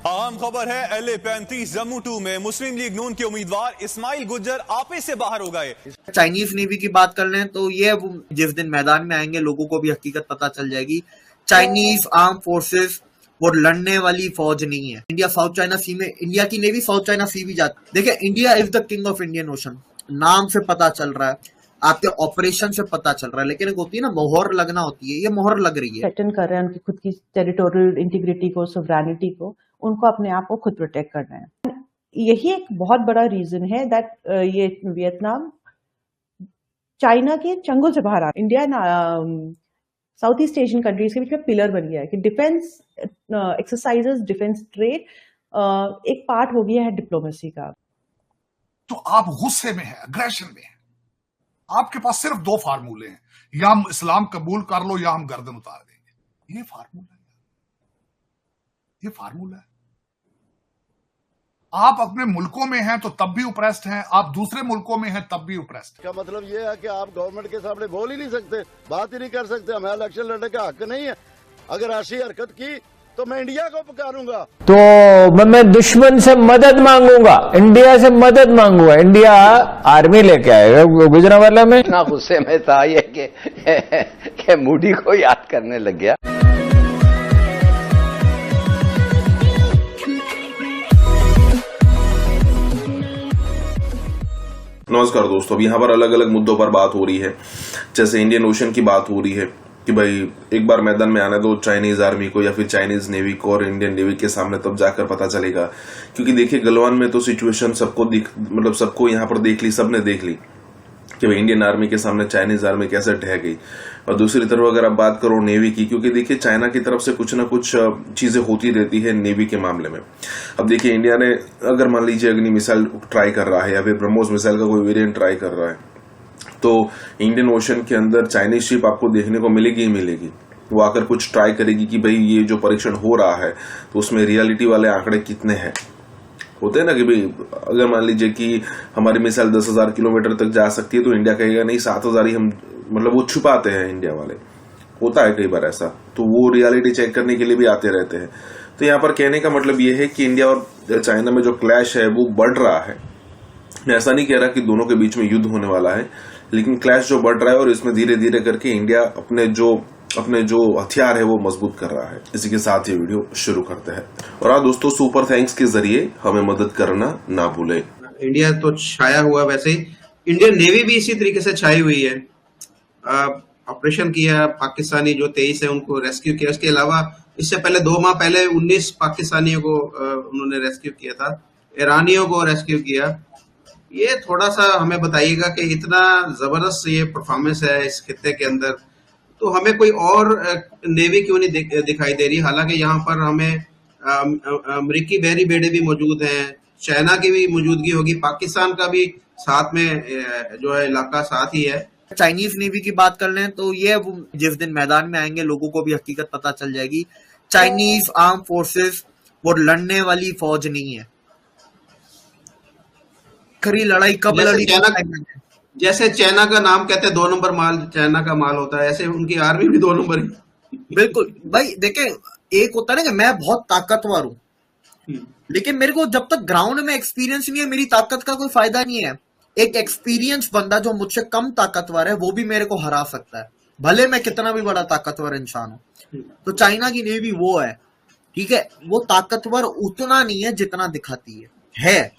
अहम खबर है LA-35 जम्मू 2 में मुस्लिम लीग नून के उम्मीदवार इस्माइल गुज्जर आपे से बाहर हो गए। चाइनीज नेवी की बात कर लें तो ये जिस दिन मैदान में आएंगे लोगों को भी हकीकत पता चल जाएगी। चाइनीज आर्म फोर्सेस वो लड़ने वाली फौज नहीं है। इंडिया साउथ चाइना सी में, इंडिया की नेवी साउथ चाइना सी भी जाती। देखिए, India is the king of Indian Ocean, नाम से पता चल रहा है, आपके ऑपरेशन से पता चल रहा है, लेकिन एक होती है ना मोहर लगना होती है, ये मोहर लग रही है। थ्रेटन कर रहे हैं उनकी खुद की टेरिटोरियल इंटीग्रिटी को, सोवरेनिटी को, उनको अपने आप को खुद प्रोटेक्ट करना है। यही एक बहुत बड़ा रीजन है दैट ये वियतनाम चाइना के चंगुल से बाहर आ, India South East Asian countries के बीच में पिलर बन गया है कि डिफेंस एक्सरसाइजेस, डिफेंस ट्रेड एक पार्ट हो गया है डिप्लोमेसी का। तो आप गुस्से में हैं, अग्रेशन में हैं, आपके पास सिर्फ दो फार्मूले हैं, या हम इस्लाम कबूल कर लो या हम गर्दन उतार देंगे। ये फार्मूला है, ये फार्मूला है। आप अपने मुल्कों में हैं तो तब भी उपरेस्ट हैं, आप दूसरे मुल्कों में हैं तब भी उपरेस्ट। क्या मतलब ये है कि आप गवर्नमेंट के सामने बोल ही नहीं सकते, बात ही नहीं कर सकते, हमें इलेक्शन लड़ने का हक नहीं है। अगर ऐसी हरकत की तो मैं इंडिया को पुकारूंगा, तो मैं दुश्मन से मदद मांगूंगा, इंडिया से मदद मांगूंगा। इंडिया आर्मी लेके आएगा गुजरांवाला में। इतना गुस्से में था ये कि मूडी को याद करने लग गया। नमस्कार दोस्तों, अब यहाँ पर अलग अलग मुद्दों पर बात हो रही है। जैसे इंडियन ओशन की बात हो रही है कि भाई एक बार मैदान में आने दो चाइनीज आर्मी को या फिर चाइनीज नेवी को, और इंडियन नेवी के सामने तब जाकर पता चलेगा। क्योंकि देखिए, गलवान में तो सिचुएशन सबको यहाँ पर देख ली, सबने देख ली कि भाई इंडियन आर्मी के सामने चाइनीज आर्मी कैसे ढह गई। और दूसरी तरफ अगर आप बात करो नेवी की, क्योंकि देखिए चाइना की तरफ से कुछ ना कुछ चीजें होती रहती है नेवी के मामले में। अब देखिए, इंडिया ने अगर मान लीजिए अग्नि मिसाइल ट्राई कर रहा है या फिर ब्रह्मोस मिसाइल का कोई वेरिएंट ट्राई कर रहा है, तो इंडियन ओशन के अंदर चाइनीज शिप आपको देखने को मिलेगी ही मिलेगी। वो आकर कुछ ट्राई करेगी कि भाई ये जो परीक्षण हो रहा है तो उसमें रियलिटी वाले आंकड़े कितने हैं। होते हैं ना कि भाई अगर मान लीजिए कि हमारी मिसाइल 10,000 किलोमीटर तक जा सकती है तो इंडिया कहेगा नहीं 7,000 ही हम, मतलब वो छुपाते हैं इंडिया वाले। होता है कई बार ऐसा, तो वो रियलिटी चेक करने के लिए भी आते रहते हैं। तो यहाँ पर कहने का मतलब ये है कि इंडिया और चाइना में जो क्लैश है वो बढ़ रहा है। मैं ऐसा नहीं कह रहा कि दोनों के बीच में युद्ध होने वाला है, लेकिन क्लैश जो बढ़ रहा है और इसमें धीरे धीरे करके इंडिया अपने जो हथियार है वो मजबूत कर रहा है। इसी के साथ ये वीडियो शुरू करते हैं। और हाँ दोस्तों, सुपर थैंक्स के जरिए हमें मदद करना ना भूलें। इंडिया तो छाया हुआ, वैसे ही इंडियन नेवी भी इसी तरीके से छाई हुई है। ऑपरेशन किया, पाकिस्तानी जो 23 है उनको रेस्क्यू किया। इसके अलावा इससे पहले 2 माह पहले 19 पाकिस्तानियों को उन्होंने रेस्क्यू किया था, ईरानियों को रेस्क्यू किया। ये थोड़ा सा हमें बताइएगा कि इतना जबरदस्त ये परफॉर्मेंस है इस खित्ते के अंदर, तो हमें कोई और नेवी क्यों नहीं दिखाई दे रही। हालांकि यहाँ पर हमें अमरीकी बहरी बेड़े भी मौजूद हैं, चाइना की भी मौजूदगी होगी, पाकिस्तान का भी साथ में जो है इलाका साथ ही है। चाइनीज नेवी की बात कर लें तो ये जिस दिन मैदान में आएंगे लोगों को भी हकीकत पता चल जाएगी। चाइनीज आर्म फोर्सेस वो लड़ने वाली फौज नहीं है। खरी लड़ाई कब लड़ी? जैसे चाइना का नाम कहते हैं 2 नंबर माल चाइना का माल होता है, ऐसे उनकी आर्मी भी 2 नंबर ही। बिल्कुल भाई, देखें एक होता है ना कि मैं बहुत ताकतवर हूं, लेकिन मेरे को जब तक ग्राउंड में एक्सपीरियंस नहीं है मेरी ताकत का कोई फायदा नहीं है। एक एक्सपीरियंस बंदा जो मुझसे कम ताकतवर है वो भी मेरे को हरा सकता है, भले मैं कितना भी बड़ा ताकतवर इंसान हूं। तो चाइना की नेवी वो है, ठीक है, वो ताकतवर उतना नहीं है जितना दिखाती है,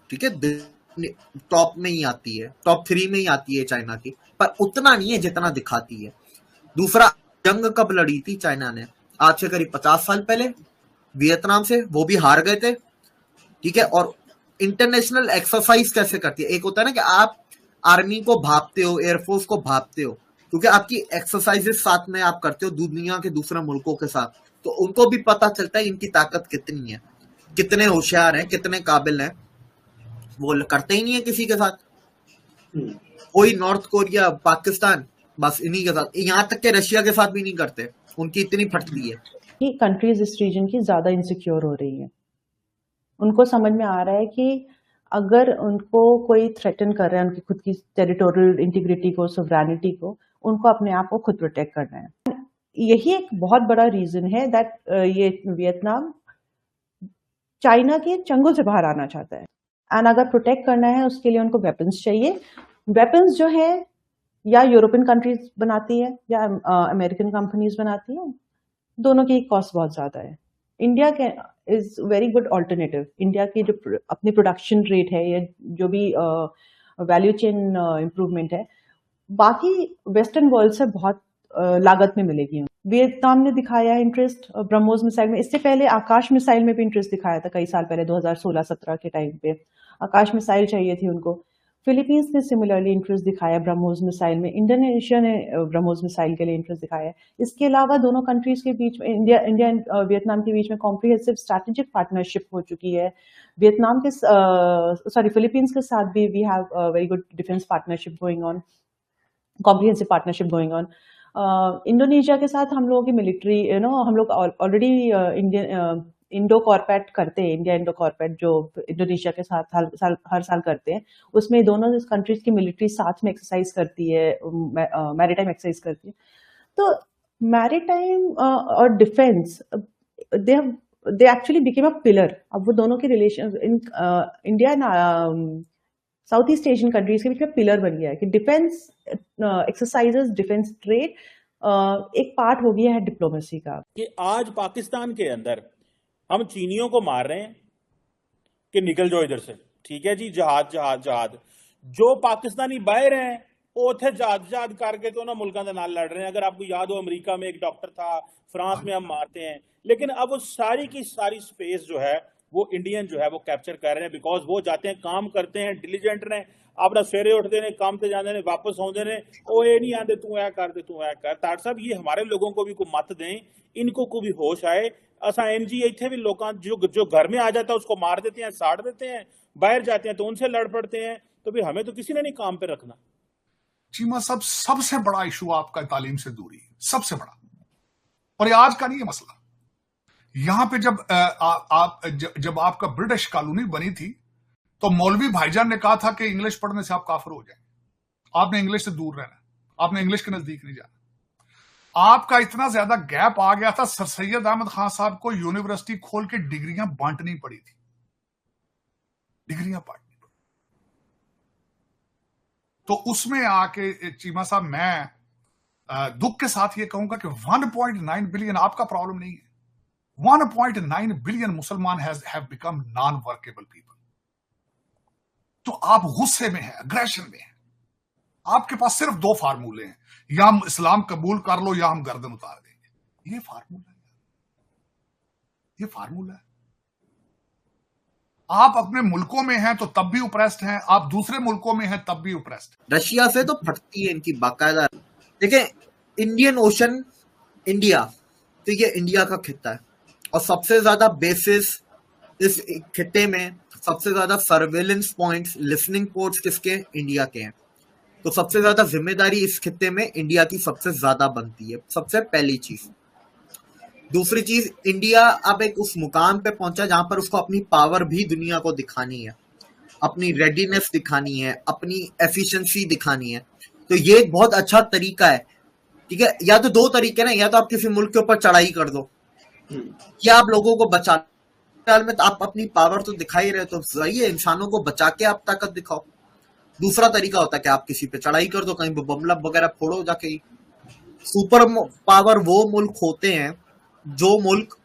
ठीक है, टॉप में ही आती है, टॉप 3 में ही आती है चाइना की, पर उतना नहीं है जितना दिखाती है। दूसरा, जंग कब लड़ी थी चाइना ने? आज से करीब 50 साल पहले वियतनाम से, वो भी हार गए थे, ठीक है। और इंटरनेशनल एक्सरसाइज कैसे करती है? एक होता है ना कि आप आर्मी को भापते हो, एयरफोर्स को भापते हो, क्योंकि आपकी एक्सरसाइजेस साथ में आप करते हो दुनिया के दूसरे मुल्कों के साथ, तो उनको भी पता चलता है इनकी ताकत कितनी है, कितने होशियार हैं, कितने काबिल हैं। वो करते ही नहीं है किसी के साथ, कोई नॉर्थ कोरिया, पाकिस्तान, बस इन्हीं के साथ, यहाँ तक के रशिया के साथ भी नहीं करते, उनकी इतनी फटती है कि कंट्रीज इस रीजन की ज्यादा इनसिक्योर हो रही है। उनको समझ में आ रहा है कि अगर उनको कोई थ्रेटन कर रहा है उनकी खुद की टेरिटोरियल इंटीग्रिटी को, सोवरेनिटी को, उनको अपने आप को खुद प्रोटेक्ट करना है। यही एक बहुत बड़ा रीजन है दैट ये वियतनाम चाइना के चंगुल से बाहर आना चाहता है। एंड अगर प्रोटेक्ट करना है उसके लिए उनको वेपन्स चाहिए। वेपन्स जो है या यूरोपियन कंट्रीज बनाती है या अमेरिकन कंपनीज बनाती है, दोनों की कॉस्ट बहुत ज्यादा है। इंडिया के is very good alternative. India की जो अपनी प्रोडक्शन रेट है या जो भी वैल्यू चेन इम्प्रूवमेंट है, बाकी वेस्टर्न वर्ल्ड से बहुत लागत में मिलेगी। वियतनाम ने दिखाया है इंटरेस्ट ब्रह्मोस मिसाइल में। इससे पहले आकाश मिसाइल में भी इंटरेस्ट दिखाया था, कई साल पहले 2016-17 के टाइम पे आकाश मिसाइल चाहिए थी उनको। फिलीपींस ने सिमिलरली इंटरेस्ट दिखाया ब्रह्मोस मिसाइल में। इंडोनेशिया ने ब्रह्मोस मिसाइल के लिए इंटरेस्ट दिखाया है। इसके अलावा दोनों कंट्रीज के बीच में, इंडिया एंड वियतनाम के बीच में कॉम्प्रिहेंसिव स्ट्रैटेजिक पार्टनरशिप हो चुकी है। वियतनाम के फिलीपींस के साथ भी we have very good defence partnership going on, comprehensive partnership going on. Indonesia के साथ हम लोगों की मिलिट्री हम लोग ऑलरेडी इंडो कॉर्पेट करते हैं। इंडिया इंडो कॉर्पेट जो इंडोनेशिया के साथ हर साल करते हैं, उसमें दोनों कंट्रीज की मिलिट्री साथ में एक्सरसाइज करती है, मैरीटाइम एक्सरसाइज करती है। तो मैरीटाइम और defence they actually became a pillar. अब वो दोनों के relation India and south East Asian countries के बीच में पिलर बन गया है कि डिफेंस एक्सरसाइजेस, डिफेंस ट्रेड एक पार्ट हो गया है डिप्लोमेसी का। कि आज पाकिस्तान के अंदर हम चीनियों को मार रहे हैं कि निकल जाओ इधर से, ठीक है जी, जहाज जहाज जहाज। जो पाकिस्तानी बाहर हैं वो उथे जहाज जहाज करके तो ना मुल्कों के नाल लड़ रहे हैं। अगर आपको याद हो, अमेरिका में एक डॉक्टर था, फ्रांस में हम मारते हैं, लेकिन अब वो सारी की सारी स्पेस जो है वो इंडियन जो है वो कैप्चर कर रहे हैं। बिकॉज वो जाते हैं, काम करते हैं, डिलीजेंट ने, अपना सवेरे उठते ने, काम ते जाते ने, वापस आते ने, ओ ये नहीं आते तू ऐ कर दे, तू ऐ कर। तार साहब, ये हमारे लोगों को भी को मत दें, इनको को भी होश आए। असा एमजी इतने भी लोग जो घर में आ जाता है उसको मार देते हैं, साड़ देते हैं, बाहर जाते हैं तो उनसे लड़ पड़ते हैं। तो भी हमें तो किसी ने नहीं काम पे रखना। चीमा साहब, सबसे बड़ा इशू आपका तालीम से दूरी, सबसे बड़ा। और ये आज का नहीं है मसला। यहां पे जब आपका ब्रिटिश कॉलोनी बनी थी तो मौलवी भाईजान ने कहा था कि इंग्लिश पढ़ने से आप काफिर हो जाएंगे, आपने इंग्लिश से दूर रहना, आपने इंग्लिश के नजदीक नहीं जाना। आपका इतना ज्यादा गैप आ गया था, सर सैयद अहमद खान साहब को यूनिवर्सिटी खोल के डिग्रियां बांटनी पड़ी थी, डिग्रियां बांटनी पड़ी। तो उसमें आके चीमा साहब, मैं दुख के साथ ये कहूंगा कि 1.9 बिलियन आपका प्रॉब्लम नहीं है। 1.9 बिलियन मुसलमान have become non workable people. तो आप गुस्से में हैं, अग्रेशन में हैं। आपके पास सिर्फ 2 फार्मूले हैं, या हम इस्लाम कबूल कर लो या हम गर्दन उतार देंगे। ये फार्मूला है, ये फार्मूला है। आप अपने मुल्कों में हैं तो तब भी ओप्रेस्ड हैं, आप दूसरे मुल्कों में हैं तब भी ओप्रेस्ड। रशिया से तो फटती है इनकी बाकायदा। देखिए, इंडियन ओशन, इंडिया, तो ये इंडिया का खित्ता है और सबसे ज्यादा बेसिस इस खित्ते में, सबसे ज्यादा सर्वेलेंस पॉइंट्स, लिसनिंग पोर्ट्स किसके? इंडिया के हैं। तो सबसे ज्यादा जिम्मेदारी इस खित्ते में इंडिया की सबसे ज्यादा बनती है, सबसे पहली चीज। दूसरी चीज, इंडिया अब एक उस मुकाम पे पहुंचा जहां पर उसको अपनी पावर भी दुनिया को दिखानी है, अपनी रेडीनेस दिखानी है, अपनी एफिशिएंसी दिखानी है। तो ये एक बहुत अच्छा तरीका है, ठीक है। या तो 2 तरीके ना, या तो आप किसी मुल्क के ऊपर चढ़ाई कर दो, या आप लोगों को बचा में, तो आप अपनी पावर तो दिखा ही रहे, तो सही है, इंसानों को बचा के आप ताकत दिखाओ। दूसरा तरीका होता है कि आप किसी पे चढ़ाई कर दो, कहीं पे बमला वगैरह फोड़ो जाके। सुपर पावर वो मुल्क होते हैं जो मुल्क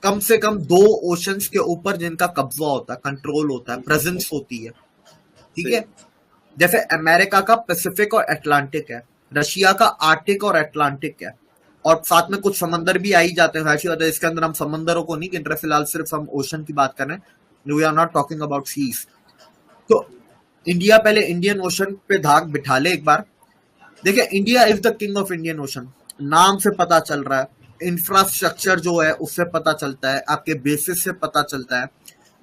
कम से कम 2 ओशंस के ऊपर जिनका कब्जा होता है, कंट्रोल होता है, प्रेजेंस होती है, ठीक है। जैसे अमेरिका का पैसिफिक और अटलांटिक है, रशिया का आर्टिक और अटलांटिक है, और साथ में कुछ समंदर भी आ ही जाते हैं। ऐसी बात है, इसके अंदर हम समंदरों को नहीं गिन रहे फिलहाल, सिर्फ हम ओशन की बात कर रहे हैं। We are not talking about seas. तो इंडिया पहले इंडियन ओशन पे धाक बिठा ले एक बार। देखिए, India is the king of Indian Ocean, नाम से पता चल रहा है, इंफ्रास्ट्रक्चर जो है उससे पता चलता है, आपके बेसिस से पता चलता है,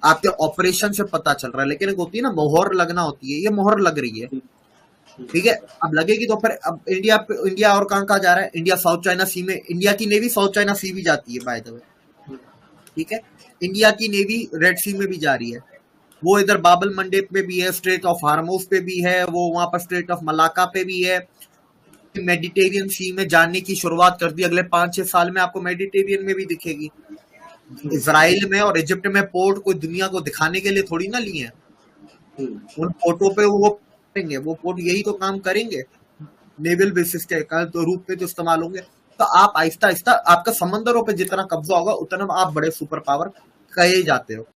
आपके ऑपरेशन से पता चल रहा है। लेकिन एक होती है ना, मोहर लगना होती है, ये मोहर लग रही है, ठीक है। अब लगेगी तो फिर अब इंडिया और कहाँ जा रहा है? इंडिया साउथ चाइना सी में, इंडिया की नेवी साउथ चाइना सी भी जाती है बाय द वे, ठीक है। इंडिया की नेवी रेड सी में भी जा रही है, वो इधर बाबल मंडेप पे भी है, स्ट्रेट ऑफ हार्मोज पे भी है, वो वहां पर स्ट्रेट ऑफ मलाका पे भी है। मेडिटेरियन सी में जाने की शुरुआत कर दी, अगले 5-6 साल में आपको मेडिटेरियन में भी दिखेगी, इसराइल में और इजिप्ट में पोर्ट कोई दुनिया को दिखाने के लिए थोड़ी ना लिए हैं। उन पोर्टों पे वो करेंगे, वो पोर्ट यही तो काम करेंगे, नेवल बेसिस के रूप में जो इस्तेमाल होंगे। तो आप आहिस्ता आहिस्ता आपका समंदरों पे जितना कब्जा होगा उतना आप बड़े सुपर पावर कहे जाते हो।